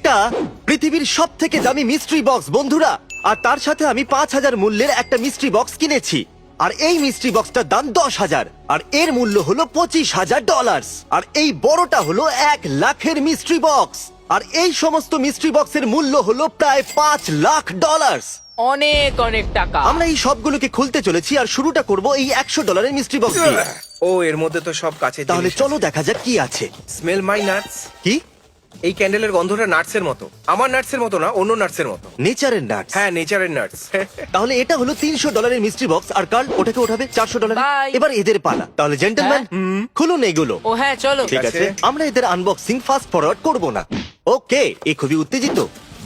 একটা পৃথিবীর সব থেকে দামি মিস্ট্রি বক্স বন্ধুরা, আর তার সাথে আমি 5,000 মূল্যের একটা মিস্ট্রি বক্স কিনেছি। আর এই মিস্ট্রি বক্সটার দাম 10,000, আর এর মূল্য হলো $25,000। আর এই বড়টা হলো 1 লাখের মিস্ট্রি বক্স, আর এই সমস্ত মিস্ট্রি বক্সের মূল্য হলো প্রায় $5 লাখ। অনেক অনেক টাকা। আমরা এই সবগুলোকে খুলতে চলেছি, আর শুরুটা করব এই $100 মিস্ট্রি বক্স দিয়ে। ও এর মধ্যে তো সব কাছে তাহলে চলো দেখা যাক কি আছে। স্মেল মাই নাটস। কি? এই ক্যান্ডেলের গন্ধটা নাটসের মতো। আমার নাটসের মতো না, অন্য নাটসের মতো। নেচারের নাটস। হ্যাঁ, নেচারের নাটস। তাহলে এটা হলো $300 মিস্ট্রি বক্স, আর কার্ল ওটাকে ওঠাবে $400। Bye. এবার এদের পালা। তাহলে জেন্টলম্যান খুলুন এগুলো। ও হ্যাঁ চলো। ঠিক আছে, আমরা এদের আনবক্সিং ফাস্ট ফরওয়ার্ড করব না। ওকে, এই খুবই উত্তেজিত।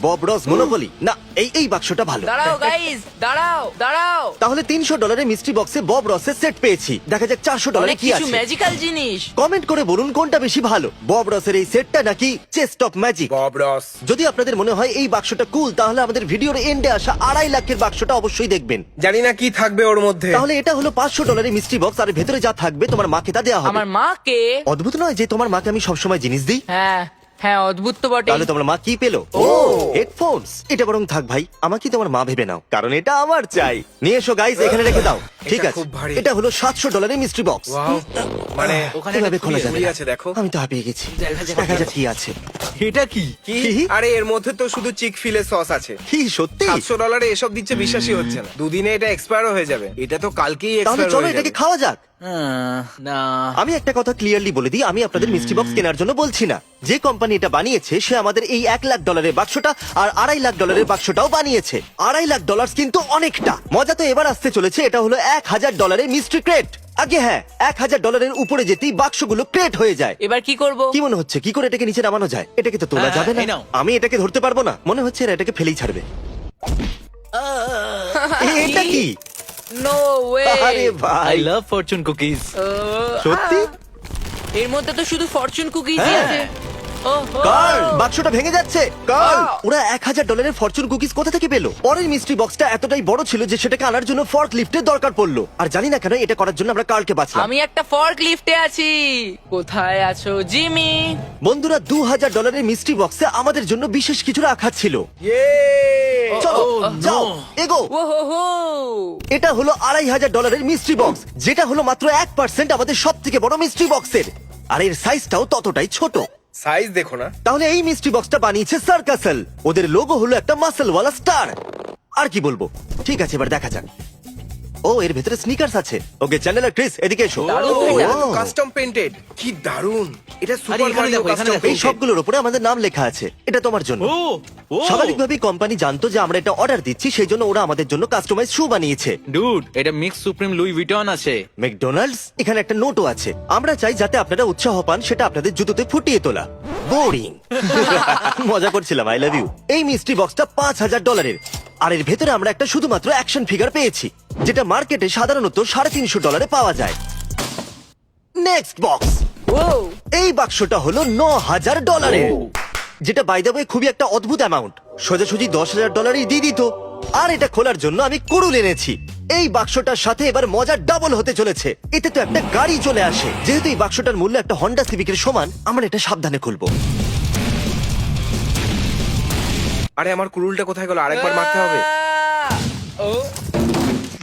বব রস মনোপলি না, এই বাক্সটা ভালো। দাঁড়াও গাইস, দাঁড়াও। তাহলে $300 মিস্ট্রি বক্সে বব রসের সেট পেয়েছি। দেখা যাক $400 অনেক কি কিছু আছে। ম্যাজিক্যাল জিনিস। কমেন্ট করে বলুন কোনটা বেশি ভালো, বব রসের এই সেটটা নাকি chest of magic. Bob Ross. যদি আপনাদের মনে হয় এই বাক্সটা কুল, তাহলে আমাদের ভিডিওর এন্ডে আসা 2.5 লাখের বাক্সটা অবশ্যই দেখবেন। জানি না কি থাকবে ওর মধ্যে। তাহলে এটা হলো $500 মিস্ট্রি বক্স, আর ভেতরে যা থাকবে তোমার মাকে তা দেওয়া হবে। আমার মাকে? অদ্ভুত নয় যে তোমার মাকে আমি সবসময় জিনিস দিই? হ্যাঁ হ্যাঁ, অদ্ভুত তো বটে। তাহলে তোমার মা কি পেলো? ও হেডফোনস। এটা বরং থাক ভাই, আমাকে তোমার মা ভেবে নাও, কারণ এটা আমার চাই। নিয়ে এসো গাইস, এখানে রেখে দাও। ঠিক এটা আছে, খুব ভারী। এটা হলো $700 মিস্ট্রি বক্স। ওয়াও, মানে ওখানে এভাবে একটা খোলা খুলি যাবে খুলি না। আছে, দেখো। আমি তো হাঁপিয়ে গেছি। দেখা যাক, দেখা যাক কি আছে। এটা কি? কি? কি? আরে এর মধ্যে তো শুধু চিক ফিলে সস আছে। কি সত্যি? $700 এসব দিচ্ছে, বিশ্বাসই হচ্ছে না। দুদিনে এটা এক্সপায়ার হয়ে যাবে। এটা তো কালকেই তাহলে এক্সপায়ার চলো হয়ে এটাকে যাবে। খাওয়া যাক। না, আমি একটা কথা ক্লিয়ারলি বলে দিই, আমি আপনাদের মিস্ট্রি বক্স কেনার জন্য বলছি না। যে কোম্পানি এটা বানিয়েছে সে আমাদের এই $1 লাখ বাক্সটা আর $2.5 লাখ বাক্সটাও বানিয়েছে। $2.5 লাখ কিন্তু অনেকটা। মজা তো এবার আসতে চলেছে। এটা হলো $1,000 মিস্ট্রি ক্রেট। আগে হ্যাঁ, $1,000 উপরে যেতেই বাক্সগুলো ক্রেট হয়ে যায়। এবার কি করব? কি মনে হচ্ছে কি করে এটাকে নিচে নামানো যায়? এটাকে তো তোলা হ্যাঁ, যাবে না। এই নাও। আমি এটাকে ধরতে পারবো না, মনে হচ্ছে এরা এটাকে ফেলেই ছাড়বে। এটা কি? No way. আরে আই ভাই, লাভ ফরচুন কুকিজ। সত্যি? এর মধ্যে তো শুধু ফরচুন কুকিজই হ্যাঁ। আছে। কার্ল, বাক্সটা ভেঙে যাচ্ছে। কার্ল, আহ! ওরা $1,000 ফরচুন কুকিজ কোথা থেকে পেলো? পরের মিস্ট্রি বক্সটা এতটাই বড় ছিল যে সেটাকে আনার জন্য ফর্ক লিফটের দরকার পড়লো। আর জানি না কেন এটা করার জন্য আমরা কার্লকে বাঁচলাম। আমি একটা ফর্ক লিফটে আছি। কোথায় আছো জিমি? বন্ধুরা, $2,000 মিস্ট্রি বক্সে আমাদের জন্য বিশেষ কিছু রাখা ছিল। ইয়ে! চলো Oh, যাও, no! এগো। ও হো হো। এটা হলো $2,500 মিস্ট্রি বক্স, যেটা হলো মাত্র 1% আমাদের সব থেকে বড় মিস্ট্রি বক্সের। আর এর সাইজটাও ততটাই ছোট। সাইজ দেখো না। তাহলে এই মিস্ট্রি বক্সটা বানিয়েছে সার্কাসেল। ওদের লোগো হলো একটা মাসেলওয়ালা স্টার। আর কি বলবো, ঠিক আছে এবার দেখা যাক। ও, এর ভেতরে স্নিকার্স আছে। ওকে চ্যানেলার, ক্রিস এদিকে এসো। দারুণ তো ও, এটা। Custom painted. কি দারুন! এটা সুপার এখানে মারিও দেখো, এখানে কাস্টম দেখো। এই পেইন্টেড। সবগুলোর উপরে আমাদের নাম লেখা আছে। এটা তোমার জন্য। ও ও স্বাভাবিকভাবেই কোম্পানি জানতো যে আমরা এটা অর্ডার দিচ্ছি, সেই জন্য ওরা আমাদের জন্য কাস্টমাইজ শু বানিয়েছে। ডুড, এটা মিক্স সুপ্রিম লুই ভিটন আছে। ম্যাকডোনাল্ডস, এখানে একটা নোটও আছে। আমরা চাই যাতে আপনারা উৎসাহ পান, সেটা আপনাদের জুতোতে ফুটিয়ে তোলা। বোরিং। মজা করছিলাম, আই লাভ ইউ। এই মিস্ট্রি বক্সটা $5,000। আর এর ভেতরে আমরা একটা শুধুমাত্র অ্যাকশন ফিগার পেয়েছি, যেটা মার্কেটে সাধারণত $350 পাওয়া যায়। Next box. ও এই বাক্সটা হলো $9,000, যেটা বাই দ্য ওয়ে খুবই একটা অদ্ভুত অ্যামাউন্ট। সোজাসুজি $10,000 দিয়ে দিত। আর এটা খোলার জন্য আমি কুড়ুল এনেছি। এই বাক্সটার সাথে এবার মজার ডাবল হতে চলেছে। এতে তো একটা গাড়ি চলে আসে। যেহেতু এই বাক্সটার মূল্য একটা হন্ডা সিভিকের সমান, আমরা এটা সাবধানে খুলবো। আরে আমার কুরুলটা কোথায় গেল? আরেকবার মারতে হবে। ও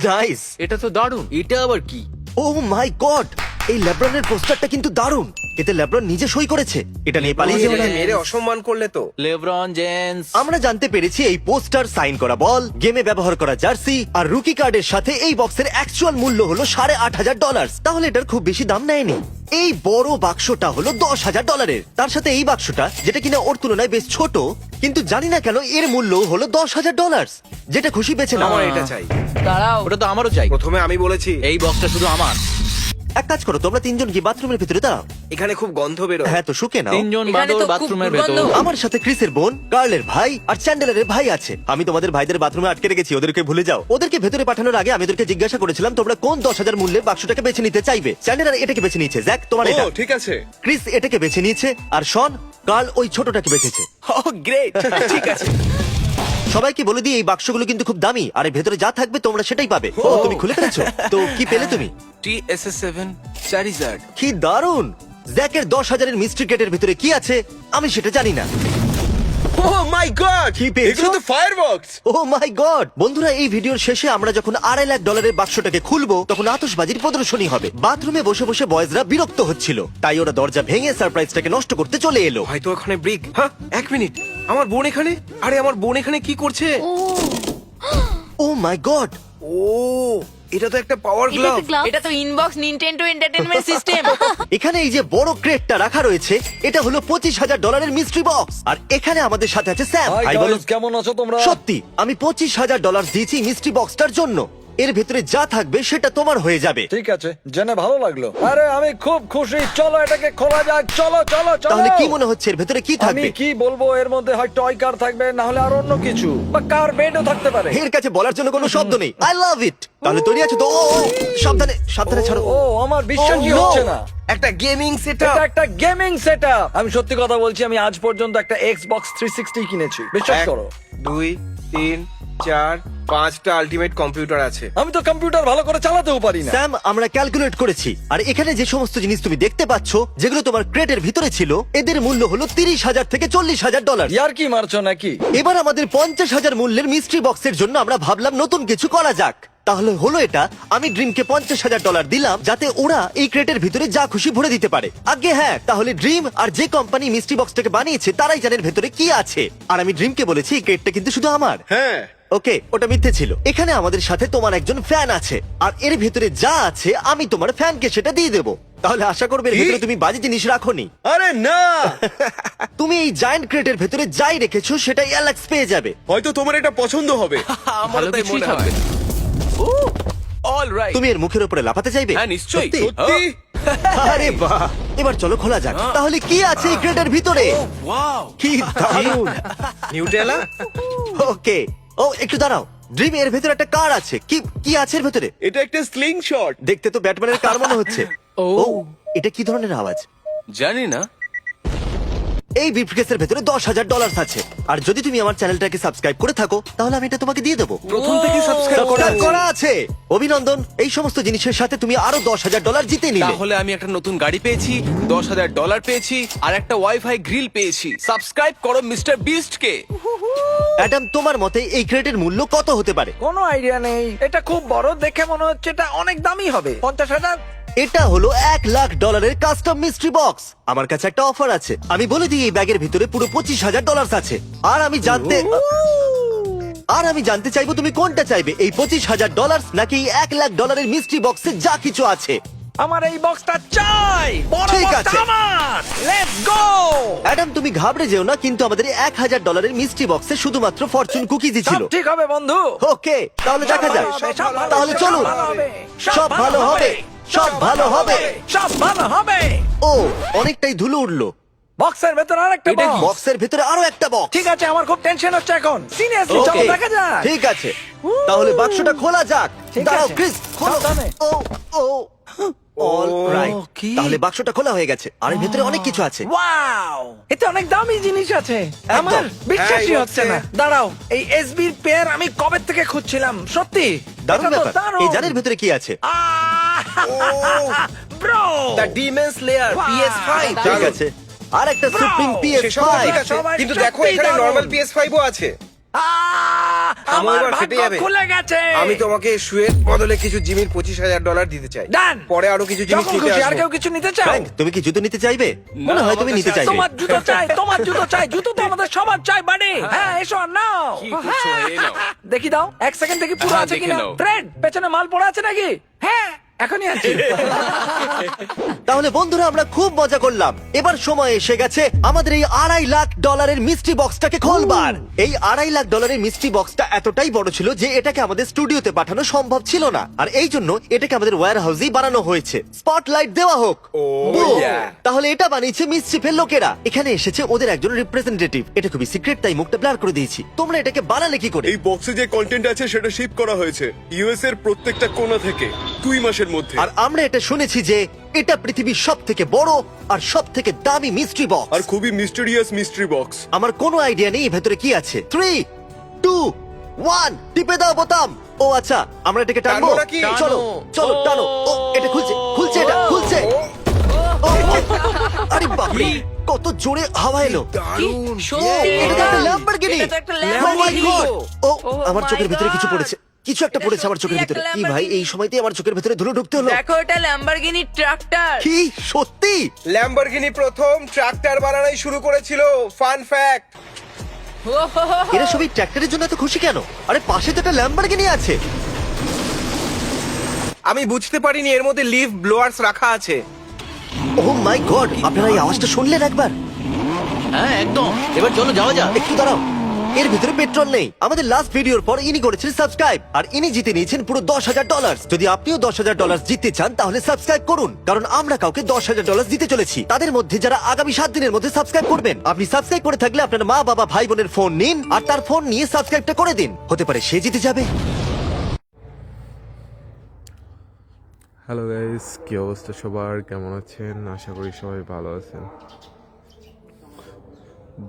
নাইস। এটা তো দারুণ। এটা আবার কি? ও মাই গড, এই লেব্রনের পোস্টারটা কিন্তু দারুণ। এতে লেব্রন নিজে সই করেছে। এটা নিয়ে পালিয়ে যেও না। এটাকে মেরে অসম্মান করলে তো। LeBron James. আমরা জানতে পেরেছি এই পোস্টার, সাইন করা বল, গেমে ব্যবহার করা জার্সি আর রুকি কার্ডের সাথে এই বক্সের অ্যাকচুয়াল মূল্য হলো $8,500। তাহলে এটার খুব বেশি দাম নেয়নি। এই বড় বাক্সটা হলো $10,000। তার সাথে এই বাক্সটা, যেটা কিনা ওর তুলনায় বেশ ছোট, কিন্তু জানি না কেন এর মূল্য হলো $10,000। যেটা খুশি বেছে নাও। আমার এটা চাই। দাঁড়াও। ওটা তো আমারও চাই। প্রথমে আমি বলেছি। এই বক্সটা শুধু আমার। এক কাজ করো, তোমরা তিনজন কি বাথরুমের ভিতরে দাঁড়াও। এখানে খুব গন্ধ বেরোয়। হ্যাঁ, তো শুকে নাও। তিনজন এখানে বাদর তো খুব বাথরুমের দুর্গন্ধ। ভেতর। আমার সাথে ক্রিসের বোন, কার্লের ভাই আর চ্যান্ডেলারের ভাই আছে। আমি তোমাদের ভাইদের বাথরুমে আটকে রেখেছি, ওদেরকে ভুলে যাও। ওদেরকে ভেতরে পাঠানোর আগে আমি ওদেরকে জিজ্ঞাসা করেছিলাম তোমরা কোন $10,000 মূল্যের বাক্সটাকে বেছে নিতে চাইবে। চ্যান্ডেলার এটাকে বেছে নিয়েছে, জ্যাক তোমার এটা, ঠিক আছে। ক্রিস এটাকে বেছে নিয়েছে, আর শন, কার্ল ওই ছোটটাকে বেছেছে। ও গ্রেট। ঠিক আছে। সবাইকে বলে দিই এই বাক্সগুলো কিন্তু খুব দামি, আর এর ভেতরে যা থাকবে তোমরা সেটাই পাবে। ও, তুমি খুলে ফেলেছো? তো কি পেলে তুমি? TSS7 Charizard. কি দারুণ! জ্যাকের 10,000 মিস্ট্রি গেটের ভিতরে কি আছে আমি সেটা জানি না। ও মাই গড, কি পেয়েছো? এগুলো তো ফায়ারবক্স। ও মাই গড! বন্ধুরা, এই ভিডিওর শেষে আমরা যখন $2.5 লাখ বাক্সটাকে খুলবো তখন আতশবাজির প্রদর্শনী হবে। বাথরুমে বসে বসে বয়েজরা বিরক্ত হচ্ছিল, তাই ওরা দরজা ভেঙে সারপ্রাইজটাকে নষ্ট করতে চলে এলো। হয়তো ওখানে ব্রিক। হ্যাঁ, 1 মিনিট, আমার বোন এখানে? আরে আমার বোন এখানে কি করছে? ও মাই গড! ও, এটা তো একটা পাওয়ার এটা গ্লাভ। একটা glove? এটা তো ইনবক্স নিনটেন্ডো এন্টারটেইনমেন্ট সিস্টেম। এখানে এই যে বড় ক্রেটটা রাখা রয়েছে, এটা হলো $25,000 মিস্ট্রি বক্স। আর এখানে আমাদের সাথে আছে স্যাম। হাই হাই বলো। গাইস, কেমন আছো তোমরা? সত্যি আমি $25,000 দিয়েছি মিস্ট্রি বক্সটার জন্য। এর ভেতরে যা থাকবে সেটা তোমার হয়ে যাবে। ঠিক আছে, জেনে ভালো লাগলো। আরে আমি খুব খুশি, চলো এটাকে খোলা যাক। চলো চলো চলো। তাহলে কি মনে হচ্ছে এর ভেতরে কি আমি থাকবে? কি বলবো, এর মধ্যে হয় টয় কার থাকবে, না হলে আর অন্য কিছু, বা কার বেডও থাকতে পারে। এর কাছে বলার জন্য কোনো শব্দ নেই। আই লাভ ইট। তাহলে তৈরি আছো তো? ও, ও, সাবধানে সাবধানে ছাড়ো। ও আমার বিশ্বাসই Oh, no! হচ্ছে না। একটা গেমিং সেটআপ। এটা একটা গেমিং সেটআপ। আমি সত্যি কথা বলছি, আমি আজ পর্যন্ত একটা Xbox 360 কিনেছি, বিশ্বাস করো। 2, 3, 4, 5টা আল্টিমেট কম্পিউটার আছে। আমি তো কম্পিউটার ভালো করে চালাতেও পারি না। স্যাম, আমরা ক্যালকুলেট করেছি, আর এখানে যে সমস্ত জিনিস তুমি দেখতে পাচ্ছ যেগুলো তোমার ক্রেটের ভিতরে ছিল, এদের মূল্য হলো $30,000 থেকে $40,000। ইয়ার কি মারছো নাকি? এবার আমাদের 50,000 মূল্যের মিস্ট্রি বক্সের জন্য আমরা ভাবলাম নতুন কিছু করা যাক। তাহলে হলো এটা, আমি ড্রিমকে $50,000 দিলাম যাতে ওরা এই ক্রেটের ভিতরে যা খুশি ভরে দিতে পারে। আগে হ্যাঁ, তাহলে ড্রিম আর যে কোম্পানি মিস্ট্রি বক্সটাকে বানিয়েছে তারাই জানেন ভেতরে কি আছে। আর আমি ড্রিমকে বলেছি এই ক্রেটটা কিন্তু শুধু আমার। হ্যাঁ, ওকে, ওটা মিথ্যে ছিল। এখানে আমাদের সাথে তোমার একজন ফ্যান আছে, আর এর ভেতরে যা আছে আমি তোমার ফ্যানকে সেটা দিয়ে দেবো। তাহলে আশা করবে এর কি? ভেতরে তুমি বাজে জিনিস রাখোনি। আরে না, তুমি এই জায়ান্ট ক্রেটের ভেতরে যাই রেখেছো সেটাই অ্যালেক্স পেয়ে যাবে। হয়তো তোমার এটা পছন্দ হবে। আমার তাই মনে হয়। অলরাইট। তুমি এর মুখের উপরে লাফাতে চাইবে? হ্যাঁ, নিশ্চয়ই। সত্যি? সত্যি? আরে বাহ! এবার চলো খোলা যাক। তাহলে কি আছে এই ক্রেটের ভিতরে? ওয়াও। কি দারুণ! নিউটেলা? ওকে, ও একটু দাঁড়াও। ড্রিম, এর ভেতরে একটা কার আছে। কি কি আছে এর ভেতরে? এটা একটা স্লিং শট। দেখতে তো ব্যাটম্যানের কার মনে হচ্ছে। ও, এটা কি ধরনের আওয়াজ? জানি না। এই ব্রিফকেসের ভেতরে $10,000 আছে, আর যদি তুমি আমার চ্যানেলটাকে সাবস্ক্রাইব করে থাকো তাহলে আমি এটা তোমাকে দিয়ে দেবো। প্রথম থেকে সাবস্ক্রাইব সাবস্ক্রাইব করা আছে। অভিনন্দন, এই সমস্ত জিনিসের সাথে তুমি আরো $10,000 জিতে নিলে। তাহলে আমি একটা নতুন গাড়ি পেয়েছি, $10,000 পেয়েছি, আর একটা ওয়াইফাই গ্রিল পেয়েছি। সাবস্ক্রাইব করো মিস্টার বিস্ট কে। অ্যাডাম, তোমার মতে এই ক্রেটের মূল্য কত হতে পারে? কোনো আইডিয়া নেই, এটা খুব বড় দেখে মনে হচ্ছে এটা অনেক দামি হবে। 50,000? এটা হলো $1,00,000 কাস্টম মিস্ট্রি বক্স। আমার কাছে একটা অফার আছে, আমি বলে দিই এই ব্যাগের ভিতরে পুরো $25,000 আছে। আর আমি জানতে চাইবো তুমি কোনটা চাইবে, এই $25,000 নাকি এই $1,00,000 মিস্ট্রি বক্সে যা কিছু আছে। আমার এই বক্সটা চাই, বড় ঠিক বক্সটা আছে। আমার। Let's go. অ্যাডাম, তুমি ঘাবড়ে যেও না, কিন্তু আমাদের এই $1,000 মিস্ট্রি বক্সে শুধুমাত্র ফরচুন কুকিজই সব ছিল। ঠিক হবে বন্ধু। ওকে, তাহলে দেখা যাক। সব ভালো তাহলে হবে, চলুন। সব ভালো হবে, সব ভালো হবে, সব ভালো হবে। সব ভালো হবে। ও, অনেকটাই ধুলো উঠলো। বক্সের ভেতর আরেকটা এটা কি? বক্স। বক্সের ভেতরে আরো একটা বক্স। ঠিক আছে, আমার খুব টেনশন হচ্ছে এখন। সিরিয়াসলি, চলো Okay, দেখা যাক। ঠিক আছে, তাহলে বাক্সটা খোলা যাক। ঠিক দাঁড়াও আছে। ক্রিস, খোলো। সাবধানে। ও ও অল রাইট। কি? তাহলে বাক্সটা খোলা হয়ে গেছে, আর এর ভিতরে অনেক কিছু আছে। ওয়াও, এতে অনেক দামি জিনিস আছে। আমার বিশ্বাসই হ্যাঁ, এই হচ্ছে না। box-এ। দাঁড়াও, এই এসবির পেয়ার আমি কবে থেকে খুঁজছিলাম। সত্যি দারুণ এটা তো ব্যাপার। দারুণ। এই জারের ভিতরে কি আছে? Bro, the Demon Slayer PS5। ঠিক আছে, আর একটা সুপ্রিম সেসব PS5। ঠিক আছে, সবাই কিন্তু সত্যি দেখো এখানে দারুণ। নরমাল PS5 ও আছে। আমার এবার ফেটে ভাগ্য যাবে। খুলে গেছে। আমি তোমাকে শুয়ের বদলে কিছু জিমির $25,000 দিতে চাই। ডান। পরে আরো কিছু জিনিস যখন নিতে খুশি, আর আসবো। কেউ কিছু নিতে চাও? ফ্র্যাঙ্ক, তুমি কি জুতো নিতে চাইবে? মনে হয় তুমি নিতে চাইবে। তোমার জুতো চাই, তোমার জুতো চাই। জুতো তো আমাদের সবার চাই, বাড়ি। হ্যাঁ, এসো আর নাও। কি করছো? এই নাও। দেখি দাও, 1 সেকেন্ড দেখি পুরো হ্যাঁ, আছে দেখে কিনা। নাও। ফ্রেড, পেছনে মাল পড়ে আছে নাকি? হ্যাঁ, এখনই আছে। তাহলে বন্ধুরা, আমরা খুব মজা করলাম। এবার সময় এসে গেছে আমাদের এই $2.5 লাখ মিস্ট্রি বক্সটাকে খোলবার। এই $2.5 লাখ মিস্ট্রি বক্সটা এতটাই বড় ছিল যে এটাকে আমাদের স্টুডিওতে পাঠানো সম্ভব ছিল না, আর এই জন্য এটাকে আমাদের ওয়্যার হাউসেই বানানো হয়েছে। স্পটলাইট দেওয়া হোক। Boom! তাহলে এটা বানিয়েছে মিসচিফের লোকেরা। এখানে এসেছে ওদের একজন রিপ্রেজেন্টেটিভ। এটা খুবই সিক্রেট, তাই মুখটা ব্লার করে দিয়েছি। তোমরা এটাকে বানালে কি করে? এই বক্সে যে কন্টেন্ট আছে সেটা শিপ করা হয়েছে ইউএস এর প্রত্যেকটা কোণা থেকে 2 মাসের মধ্যে। আর আমরা এটা শুনেছি যে এটা পৃথিবীর সব থেকে বড় আর সব থেকে দামি মিস্ট্রি বক্স। আর খুবই মিস্টেরিয়াস মিস্ট্রি বক্স। আমার কোনো আইডিয়া নেই ভেতরে কি আছে। 3, 2, 1, টিপে দাও বোতাম। ও আচ্ছা, আমরা এটাকে টানবো টানবো নাকি? চলো চলো টানো। ও, এটা খুলছে, খুলছে, এটা খুলছে। ও, ও, আরে বাপরে, কত জোরে হাওয়া এলো! দারুণ! সত্যি এটা তো একটা ল্যাম্বরগিনি! এটা তো একটা Oh my ল্যাম্বরগিনি God! ও, Oh আমার my চোখের ভিতরে কিছু God! পড়েছে, কিছু একটা এটা পড়েছে আমার সত্যি চোখের একটা ভিতরে। কি ভাই, Lamborghini। এই সময়তেই আমার চোখের ভিতরে ধুলো ঢুকতে হলো? দেখো এটা ল্যাম্বরগিনি ট্রাক্টর কি সত্যি? ল্যাম্বরগিনি প্রথম ট্রাক্টর বানানোই শুরু করেছিল। Fun fact. এরা সবই ট্র্যাক্টরের জন্য এত খুশি কেন? আরে পাশে তো একটা ল্যাম্বরগিনি আছে। আমি বুঝতে পারিনি এর মধ্যে লিফ ব্লোয়ার্স রাখা আছে। ও মাই গড, আপনারা এই আওয়াজটা শুনলেন একবার? হ্যাঁ একদম, এবার চলো যাওয়া যাক। একটু দাঁড়াও, এর ভিতরে পেট্রোল নেই। আমাদের লাস্ট ভিডিওর পর ইনি করেছেন সাবস্ক্রাইব, আর ইনি জিতে নিয়েছেন পুরো $10,000। যদি আপনিও $10,000 জিততে চান তাহলে সাবস্ক্রাইব করুন, কারণ আমরা কাউকে $10,000 দিতে চলেছি, তাদের মধ্যে যারা আগামী 7 দিনের মধ্যে সাবস্ক্রাইব করবেন। আপনি সাবস্ক্রাইব করে থাকলে আপনার মা বাবা ভাই বোনের ফোন নিন আর তার ফোন নিয়ে সাবস্ক্রাইবটা করে দিন, হতে পারে সে জিতে যাবে। হ্যালো গাইস, কি অবস্থা সবার? কেমন আছেন? আশা করি সবাই ভালো আছেন।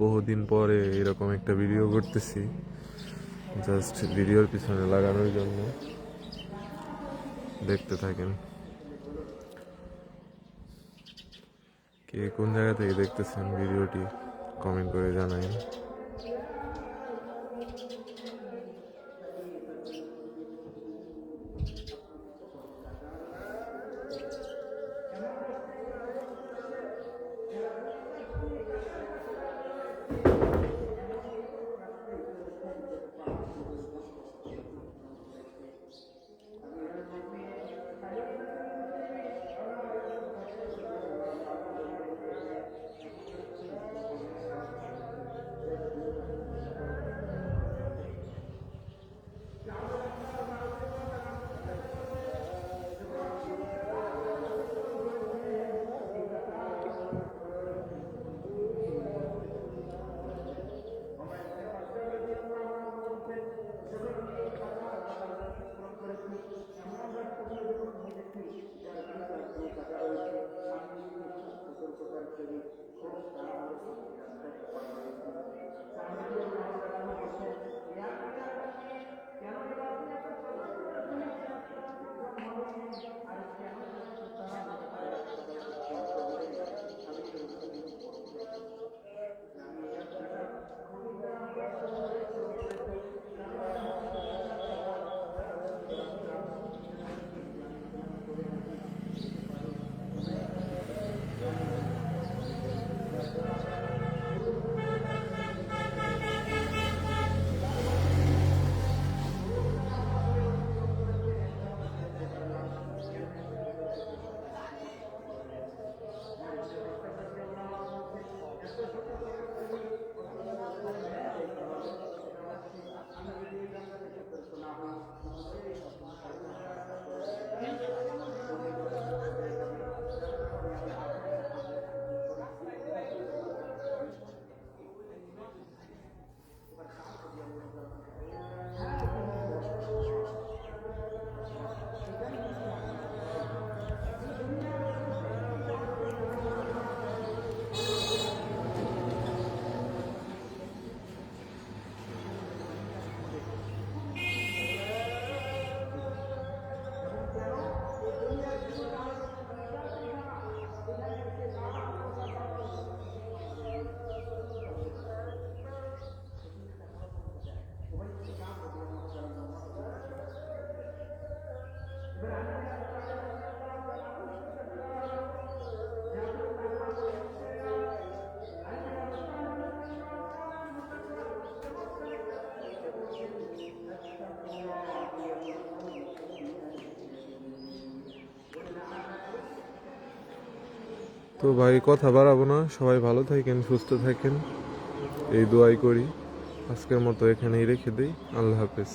বহুদিন পরে এরকম একটা ভিডিও করতেছি, জাস্ট ভিডিওর পিছনে লাগানোর জন্য। দেখতে থাকেন। কে কোন জায়গা থেকে দেখতেছেন ভিডিওটি কমেন্ট করে জানাবেন। তো ভাই কথা বাড়াবো না, সবাই ভালো থাকেন, সুস্থ থাকেন, এই দোয়াই করি। আজকের মতো এখানেই রেখে দিই। আল্লাহ হাফেজ।